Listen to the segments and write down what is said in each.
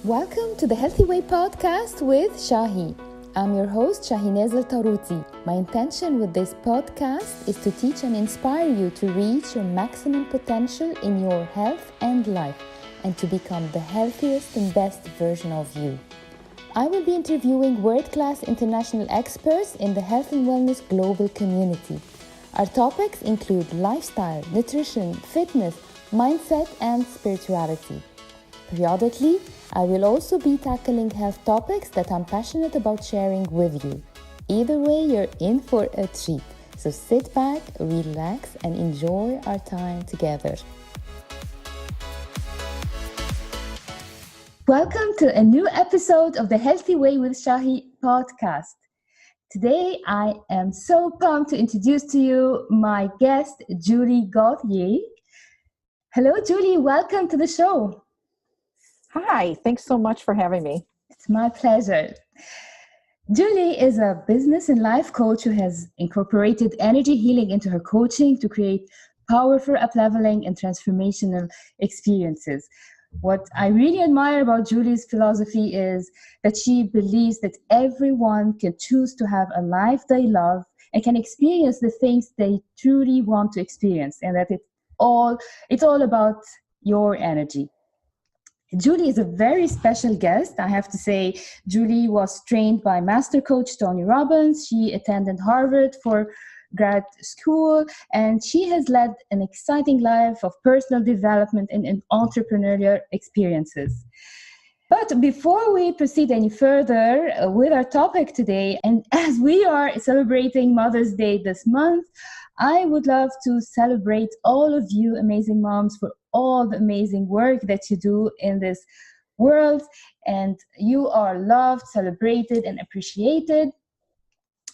Welcome to the Healthy Way Podcast with Shahi. I'm your host, Shahi Taruti. My intention with this podcast is to teach and inspire you to reach your maximum potential in your health and life and to become the healthiest and best version of you. I will be interviewing world-class international experts in the health and wellness global community. Our topics include lifestyle, nutrition, fitness, mindset, and spirituality. Periodically, I will also be tackling health topics that I'm passionate about sharing with you. Either way, you're in for a treat. So sit back, relax, and enjoy our time together. Welcome to a new episode of the Healthy Way with Shahi podcast. Today, I am so pumped to introduce to you my guest, Juli Gauthier. Hello, Julie. Welcome to the show. Hi. Thanks so much for having me. It's my pleasure. Julie is a business and life coach who has incorporated energy healing into her coaching to create powerful up-leveling and transformational experiences. What I really admire about Julie's philosophy is that she believes that everyone can choose to have a life they love and can experience the things they truly want to experience, and that it's all about your energy. Julie is a very special guest. I have to say, Julie was trained by Master Coach Tony Robbins. She attended Harvard for grad school, and she has led an exciting life of personal development and entrepreneurial experiences. But before we proceed any further with our topic today, and as we are celebrating Mother's Day this month, I would love to celebrate all of you amazing moms for all the amazing work that you do in this world. And you are loved, celebrated, and appreciated.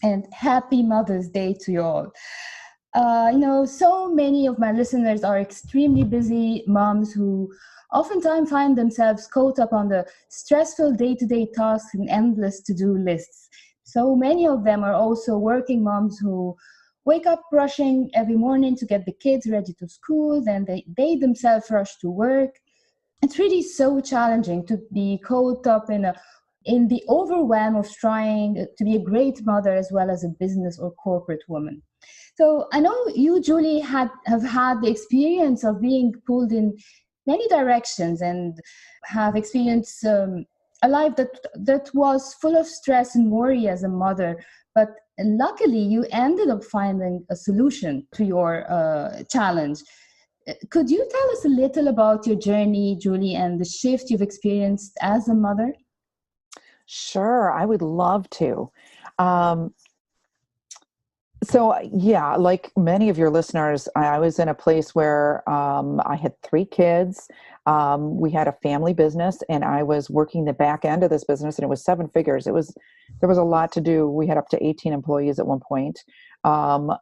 And happy Mother's Day to you all. So many of my listeners are extremely busy moms who oftentimes find themselves caught up on the stressful day-to-day tasks and endless to-do lists. So many of them are also working moms who wake up rushing every morning to get the kids ready to school, then they themselves rush to work. It's really so challenging to be caught up in the overwhelm of trying to be a great mother as well as a business or corporate woman. So I know you, Julie, have had the experience of being pulled in many directions and have experienced a life that was full of stress and worry as a mother. But luckily, you ended up finding a solution to your challenge. Could you tell us a little about your journey, Julie, and the shift you've experienced as a mother? Sure, I would love to. Like many of your listeners, I was in a place where I had 3 kids. We had a family business, and I was working the back end of this business, and it was 7 figures. There was a lot to do. We had up to 18 employees at one point. I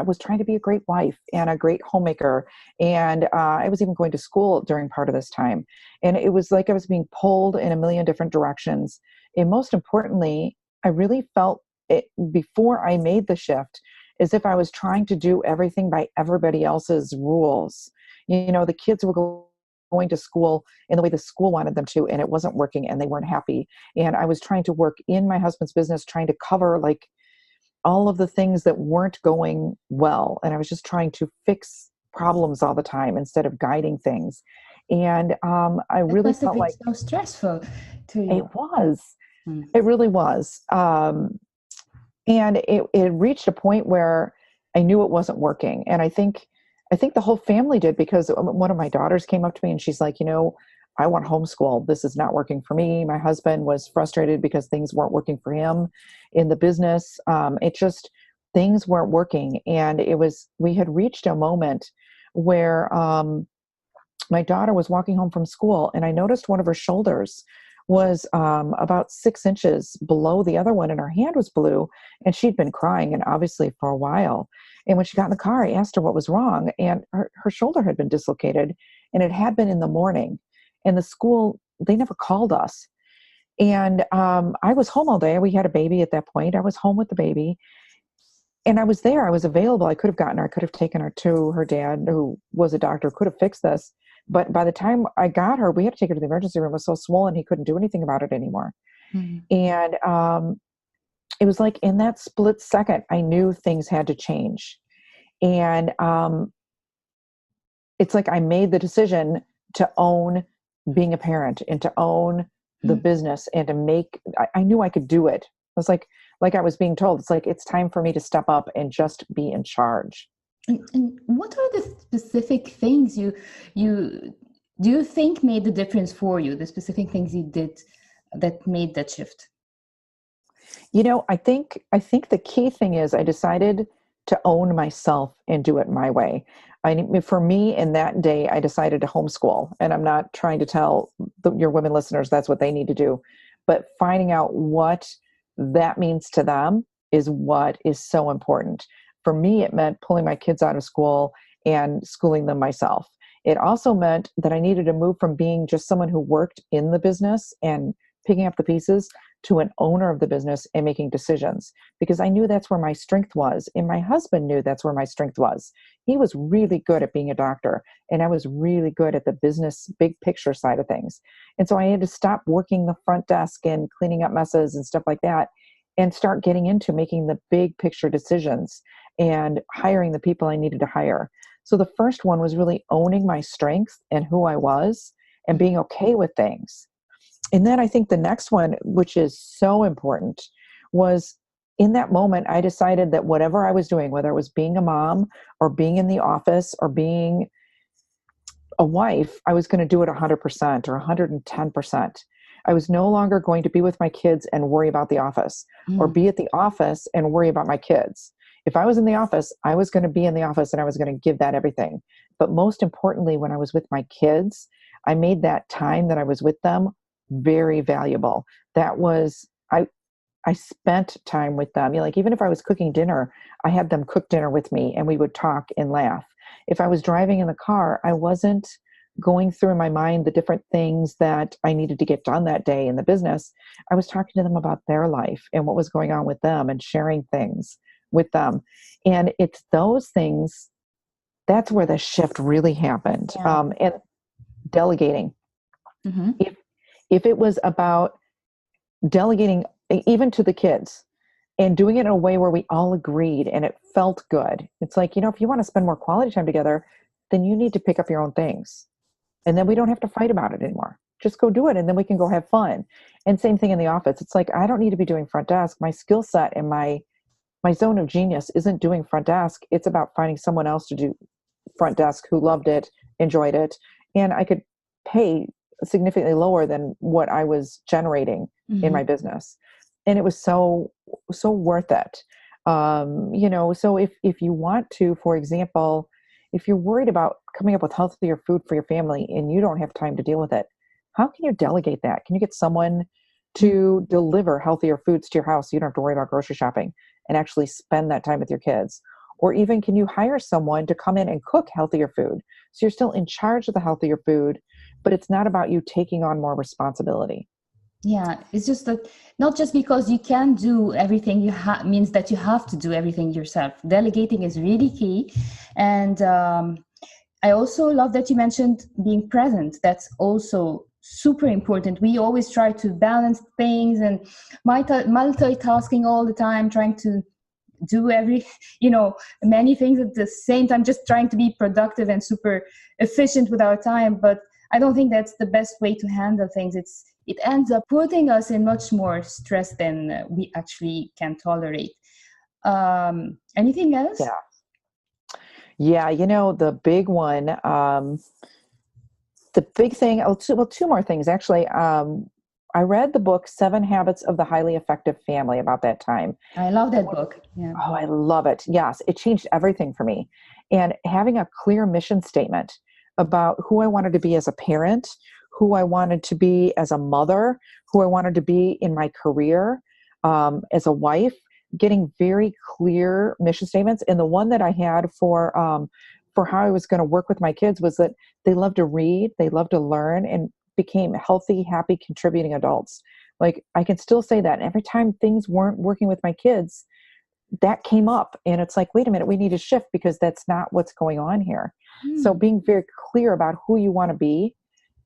was trying to be a great wife and a great homemaker. And I was even going to school during part of this time. And it was like I was being pulled in a million different directions. And most importantly, I really felt it before I made the shift as if I was trying to do everything by everybody else's rules. The kids were going to school in the way the school wanted them to, and it wasn't working, and they weren't happy. And I was trying to work in my husband's business, trying to cover all of the things that weren't going well. And I was just trying to fix problems all the time instead of guiding things. And I really felt like so stressful to you. It was. It really was. And it reached a point where I knew it wasn't working. And I think the whole family did, because one of my daughters came up to me and she's like, I want homeschool. This is not working for me. My husband was frustrated because things weren't working for him in the business. Things weren't working. And we had reached a moment where my daughter was walking home from school, and I noticed one of her shoulders was about 6 inches below the other one, and her hand was blue, and she'd been crying, and obviously for a while. And when she got in the car, I asked her what was wrong, and her shoulder had been dislocated, and it had been in the morning. And the school, they never called us. And I was home all day. We had a baby at that point. I was home with the baby. And I was there. I was available. I could have taken her to her dad, who was a doctor, could have fixed this. But by the time I got her, we had to take her to the emergency room. It was so swollen, he couldn't do anything about it anymore. Mm-hmm. And it was like in that split second, I knew things had to change. And it's like I made the decision to own being a parent and to own the business and to make, I knew I could do it. It was like I was being told, it's like, it's time for me to step up and just be in charge. And what are the specific things you do you think made the difference for you, the specific things you did that made that shift? You know, I think the key thing is I decided to own myself and do it my way. For me, in that day, I decided to homeschool, and I'm not trying to tell your women listeners that's what they need to do, but finding out what that means to them is what is so important. For me, it meant pulling my kids out of school and schooling them myself. It also meant that I needed to move from being just someone who worked in the business and picking up the pieces to an owner of the business and making decisions, because I knew that's where my strength was. And my husband knew that's where my strength was. He was really good at being a doctor, and I was really good at the business, big picture side of things. And so I had to stop working the front desk and cleaning up messes and stuff like that, and start getting into making the big picture decisions and hiring the people I needed to hire. So the first one was really owning my strength and who I was and being okay with things. And then I think the next one, which is so important, was in that moment, I decided that whatever I was doing, whether it was being a mom or being in the office or being a wife, I was going to do it 100% or 110%. I was no longer going to be with my kids and worry about the office, or be at the office and worry about my kids. If I was in the office, I was going to be in the office and I was going to give that everything. But most importantly, when I was with my kids, I made that time that I was with them very valuable. That was, I spent time with them. You know, like even if I was cooking dinner, I had them cook dinner with me and we would talk and laugh. If I was driving in the car, I wasn't going through in my mind the different things that I needed to get done that day in the business. I was talking to them about their life and what was going on with them and sharing things with them. And it's those things, that's where the shift really happened. Yeah. And delegating. Mm-hmm. If it was about delegating even to the kids and doing it in a way where we all agreed and it felt good. It's like, you know, if you want to spend more quality time together, then you need to pick up your own things. And then we don't have to fight about it anymore. Just go do it and then we can go have fun. And same thing in the office. It's like, I don't need to be doing front desk. My skill set and my zone of genius isn't doing front desk. It's about finding someone else to do front desk who loved it, enjoyed it, and I could pay significantly lower than what I was generating in my business. And it was so worth it. You know, so if you want to, for example, if you're worried about coming up with healthier food for your family and you don't have time to deal with it, how can you delegate that? Can you get someone to deliver healthier foods to your house so you don't have to worry about grocery shopping and actually spend that time with your kids? Or even can you hire someone to come in and cook healthier food? So you're still in charge of the healthier food, but it's not about you taking on more responsibility. Yeah, it's just that not just because you can do everything means that you have to do everything yourself. Delegating is really key. And I also love that you mentioned being present. That's also super important. We always try to balance things and multitasking all the time, trying to do many things at the same time, just trying to be productive and super efficient with our time. But I don't think that's the best way to handle things. It ends up putting us in much more stress than we actually can tolerate. Anything else? Yeah. You know, the big one, the big thing, two more things actually. I read the book 7 Habits of the Highly Effective Family about that time. I love that book. Yeah. Oh, I love it. Yes, it changed everything for me. And having a clear mission statement about who I wanted to be as a parent, who I wanted to be as a mother, who I wanted to be in my career, as a wife, getting very clear mission statements. And the one that I had for how I was going to work with my kids was that they love to read, they love to learn, and became healthy, happy, contributing adults. Like I can still say that. And every time things weren't working with my kids, that came up, and it's like, wait a minute, we need to shift because that's not what's going on here. So being very clear about who you want to be.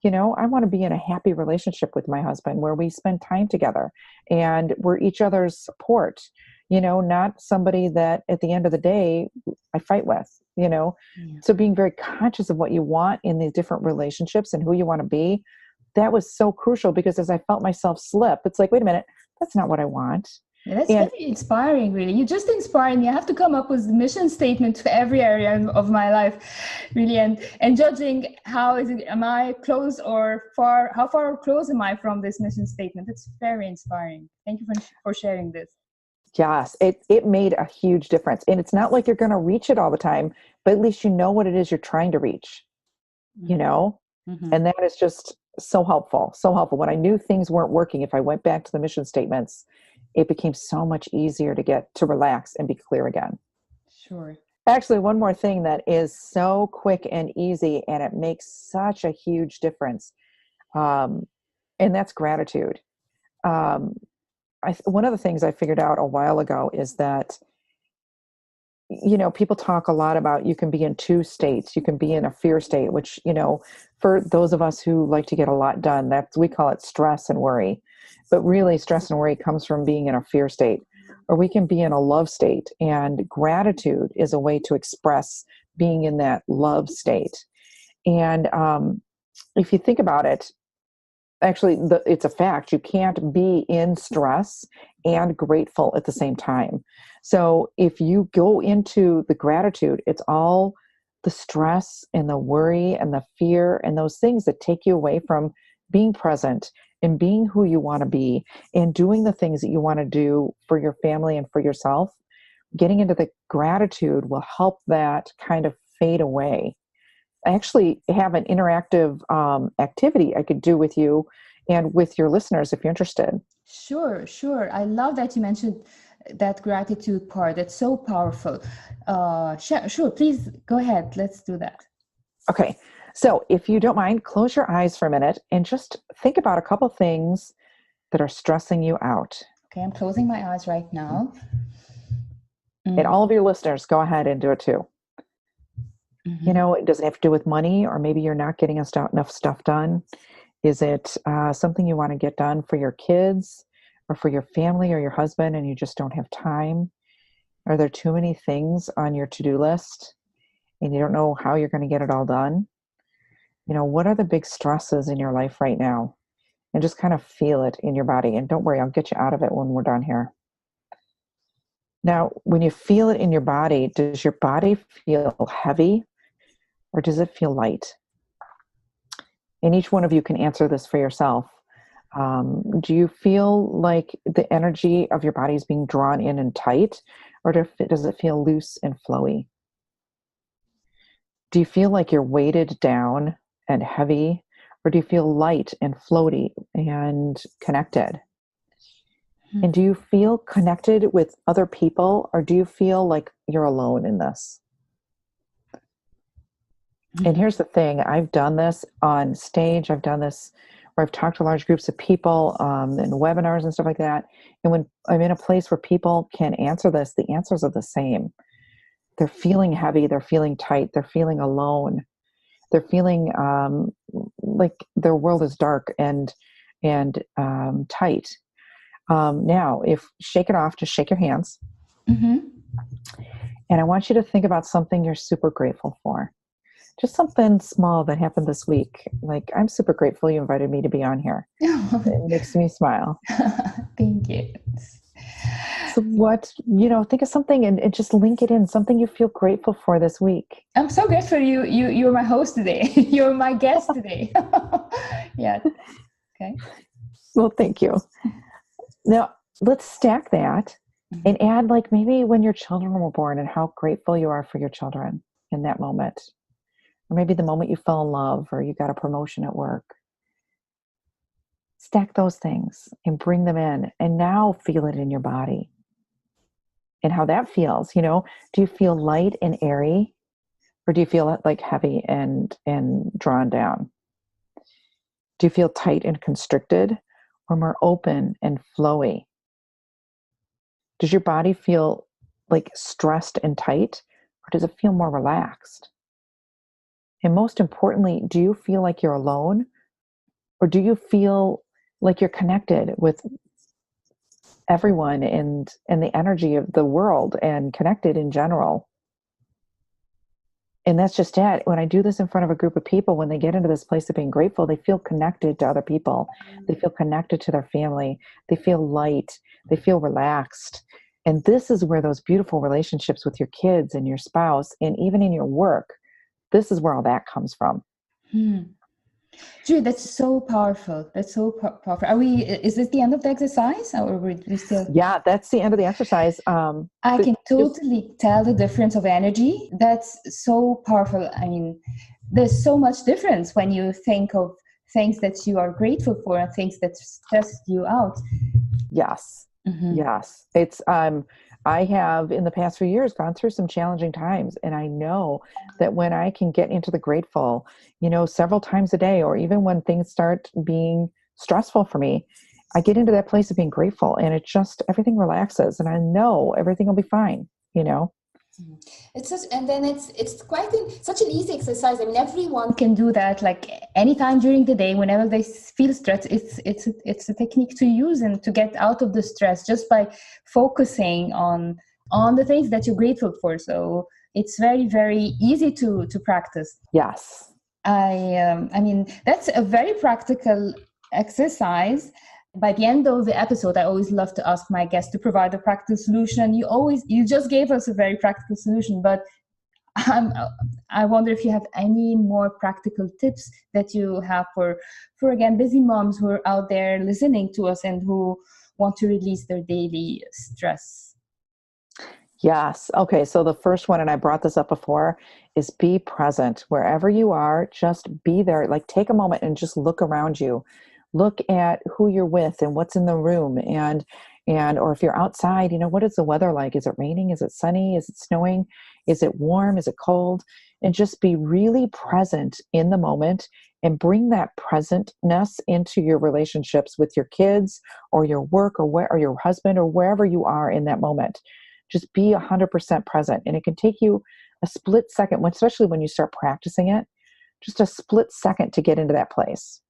I want to be in a happy relationship with my husband where we spend time together and we're each other's support, not somebody that at the end of the day I fight with, So being very conscious of what you want in these different relationships and who you want to be, that was so crucial, because as I felt myself slip, it's like, wait a minute, that's not what I want. Yeah, that's very inspiring, really. You just inspire me. I have to come up with the mission statement for every area of my life, really. And judging am I close or far, how far or close am I from this mission statement? It's very inspiring. Thank you for sharing this. Yes, it made a huge difference. And it's not like you're going to reach it all the time, but at least you know what it is you're trying to reach, Mm-hmm. And that is just so helpful. So helpful. When I knew things weren't working, if I went back to the mission statements, it became so much easier to get to relax and be clear again. Sure. Actually, one more thing that is so quick and easy, and it makes such a huge difference. And that's gratitude. One of the things I figured out a while ago is that, people talk a lot about you can be in two states. You can be in a fear state, which, for those of us who like to get a lot done, we call it stress and worry. But really, stress and worry comes from being in a fear state. Or we can be in a love state. And gratitude is a way to express being in that love state. And if you think about it, actually, it's a fact. You can't be in stress and grateful at the same time. So if you go into the gratitude, it's all the stress and the worry and the fear and those things that take you away from being present and being who you want to be and doing the things that you want to do for your family and for yourself. Getting into the gratitude will help that kind of fade away. I actually have an interactive activity I could do with you and with your listeners if you're interested. Sure. I love that you mentioned that gratitude part. That's so powerful. Sure, please go ahead. Let's do that. Okay. So if you don't mind, close your eyes for a minute and just think about a couple things that are stressing you out. Okay, I'm closing my eyes right now. And all of your listeners, go ahead and do it too. Mm-hmm. It doesn't have to do with money, or maybe you're not getting enough stuff done. Is it something you want to get done for your kids or for your family or your husband and you just don't have time? Are there too many things on your to-do list and you don't know how you're going to get it all done? What are the big stresses in your life right now? And just kind of feel it in your body. And don't worry, I'll get you out of it when we're done here. Now, when you feel it in your body, does your body feel heavy or does it feel light? And each one of you can answer this for yourself. Do you feel like the energy of your body is being drawn in and tight, or does it feel loose and flowy? Do you feel like you're weighted down and heavy, or do you feel light and floaty and connected? Mm-hmm. And do you feel connected with other people, or do you feel like you're alone in this? And here's the thing, I've done this on stage. I've done this where I've talked to large groups of people in webinars and stuff like that. And when I'm in a place where people can answer this, the answers are the same. They're feeling heavy. They're feeling tight. They're feeling alone. They're feeling like their world is dark and tight. Now, shake it off, just shake your hands. Mm-hmm. And I want you to think about something you're super grateful for. Just something small that happened this week. Like, I'm super grateful you invited me to be on here. It makes me smile. Thank you. So think of something and just link it in, something you feel grateful for this week. I'm so grateful you're my host today. You're my guest today. Yeah. Okay. Well, thank you. Now, let's stack that and add, like, maybe when your children were born and how grateful you are for your children in that moment. Or maybe the moment you fell in love or you got a promotion at work. Stack those things and bring them in, and now feel it in your body and how that feels. Do you feel light and airy, or do you feel like heavy and drawn down? Do you feel tight and constricted, or more open and flowy? Does your body feel like stressed and tight, or does it feel more relaxed? And most importantly, do you feel like you're alone, or do you feel like you're connected with everyone and the energy of the world and connected in general? And that's just it. When I do this in front of a group of people, when they get into this place of being grateful, they feel connected to other people. They feel connected to their family. They feel light. They feel relaxed. And this is where those beautiful relationships with your kids and your spouse, and even in your work, this is where all that comes from. Julie, that's so powerful. That's so powerful. Is this the end of the exercise, or we still? Yeah, that's the end of the exercise. I can totally tell the difference of energy. That's so powerful. I mean, there's so much difference when you think of things that you are grateful for and things that stress you out. Yes. Yes. It's, I have in the past few years gone through some challenging times, and I know that when I can get into the grateful, several times a day, or even when things start being stressful for me, I get into that place of being grateful, and everything relaxes, and I know everything will be fine, It's quite such an easy exercise. I mean, everyone can do that, like anytime during the day, whenever they feel stressed. It's a technique to use and to get out of the stress just by focusing on the things that you're grateful for. So it's very, very easy to practice. Yes. I mean, that's a very practical exercise. By the end of the episode, I always love to ask my guests to provide a practical solution. You just gave us a very practical solution, but I wonder if you have any more practical tips that you have for again, busy moms who are out there listening to us and who want to release their daily stress. Yes. Okay. So the first one, and I brought this up before, is be present wherever you are. Just be there. Like, take a moment and just look around you. Look at who you're with and what's in the room, or if you're outside, what is the weather like? Is it raining? Is it sunny? Is it snowing? Is it warm? Is it cold? And just be really present in the moment, and bring that presentness into your relationships with your kids or your work or your husband or wherever you are in that moment. Just be 100% present. And it can take you a split second, especially when you start practicing it, just a split second to get into that place.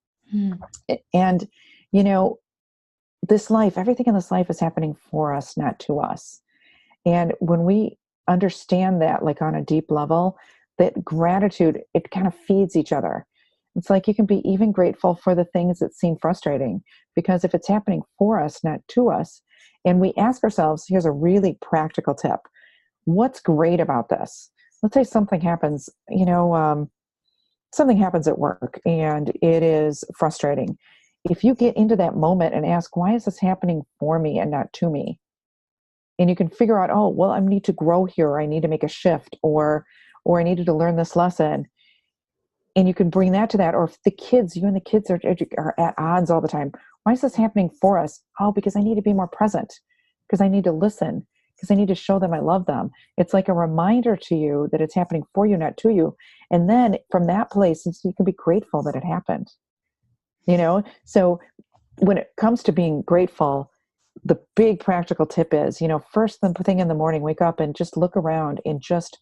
And, this life, everything in this life is happening for us, not to us. And when we understand that, like on a deep level, that gratitude, it kind of feeds each other. It's like you can be even grateful for the things that seem frustrating, because if it's happening for us, not to us, and we ask ourselves, here's a really practical tip. What's great about this? Let's say something happens, something happens at work and it is frustrating. If you get into that moment and ask, why is this happening for me and not to me? And you can figure out, oh, well, I need to grow here, or I need to make a shift, or I needed to learn this lesson. And you can bring that to that. Or if you and the kids are at odds all the time, why is this happening for us? Oh, because I need to be more present, because I need to listen, because I need to show them I love them. It's like a reminder to you that it's happening for you, not to you. And then from that place, you can be grateful that it happened. So when it comes to being grateful, the big practical tip is, first thing in the morning, wake up and just look around and just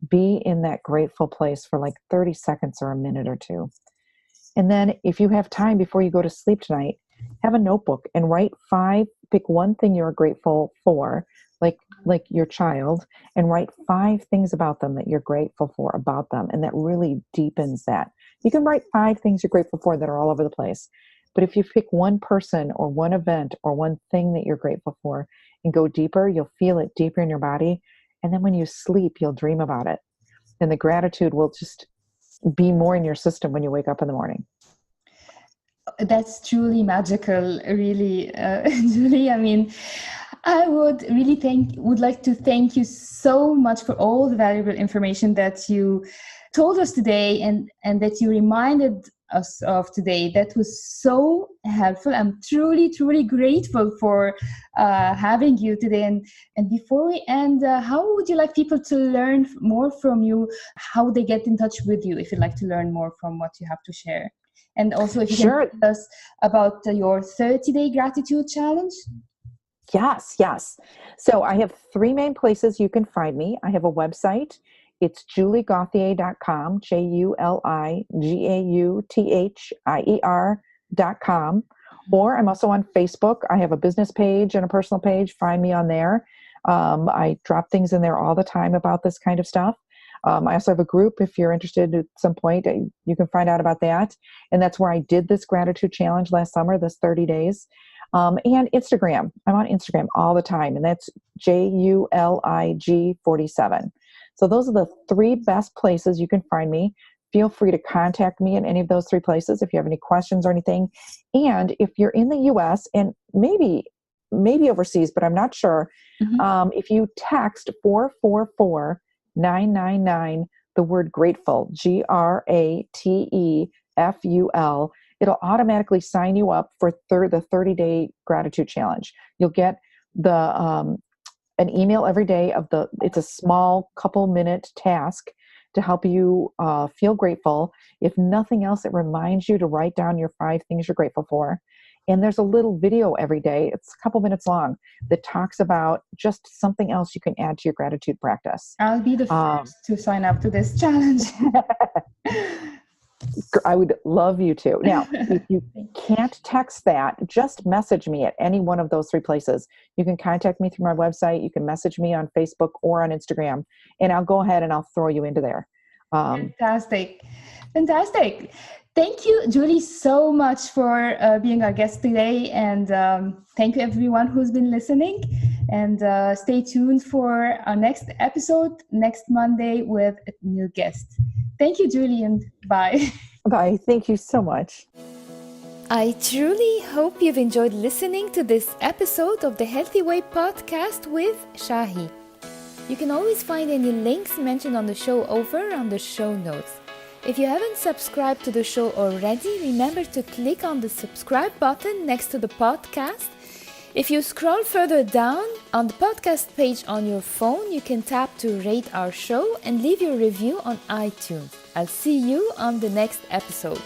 be in that grateful place for like 30 seconds or a minute or two. And then if you have time before you go to sleep tonight, have a notebook and pick one thing you're grateful for, like your child, and write 5 things about them that you're grateful for about them. And that really deepens that. You can write 5 things you're grateful for that are all over the place. But if you pick one person or one event or one thing that you're grateful for and go deeper, you'll feel it deeper in your body. And then when you sleep, you'll dream about it. And the gratitude will just be more in your system when you wake up in the morning. That's truly magical, really, Julie. I mean, I would like to thank you so much for all the valuable information that you told us today and that you reminded us of today. That was so helpful. I'm truly, truly grateful for having you today. And before we end, how would you like people to learn more from you? How they get in touch with you if you'd like to learn more from what you have to share? And also, if you can tell us about your 30-day gratitude challenge. Yes, yes. So I have three main places you can find me. I have a website. It's juligauthier.com, JuliGauthier.com. Or I'm also on Facebook. I have a business page and a personal page. Find me on there. I drop things in there all the time about this kind of stuff. I also have a group. If you're interested at some point, you can find out about that. And that's where I did this gratitude challenge last summer, this 30 days. And Instagram. I'm on Instagram all the time, and that's JULIG47. So those are the three best places you can find me. Feel free to contact me in any of those three places if you have any questions or anything. And if you're in the US and maybe overseas, but I'm not sure, if you text 444-999, the word grateful, GRATEFUL, it'll automatically sign you up for the 30-day gratitude challenge. You'll get an email every day it's a small couple minute task to help you feel grateful. If nothing else, it reminds you to write down your 5 things you're grateful for. And there's a little video every day. It's a couple minutes long that talks about just something else you can add to your gratitude practice. I'll be the first to sign up to this challenge. I would love you to. Now, if you can't text that, just message me at any one of those three places. You can contact me through my website. You can message me on Facebook or on Instagram, and I'll go ahead and I'll throw you into there. Fantastic. Thank you, Julie, so much for being our guest today. And thank you, everyone who's been listening. And stay tuned for our next episode next Monday with a new guest. Thank you, Julie, and bye. Bye. Thank you so much. I truly hope you've enjoyed listening to this episode of the Healthy Way podcast with Shahi. You can always find any links mentioned on the show over on the show notes. If you haven't subscribed to the show already, remember to click on the subscribe button next to the podcast. If you scroll further down on the podcast page on your phone, you can tap to rate our show and leave your review on iTunes. I'll see you on the next episode.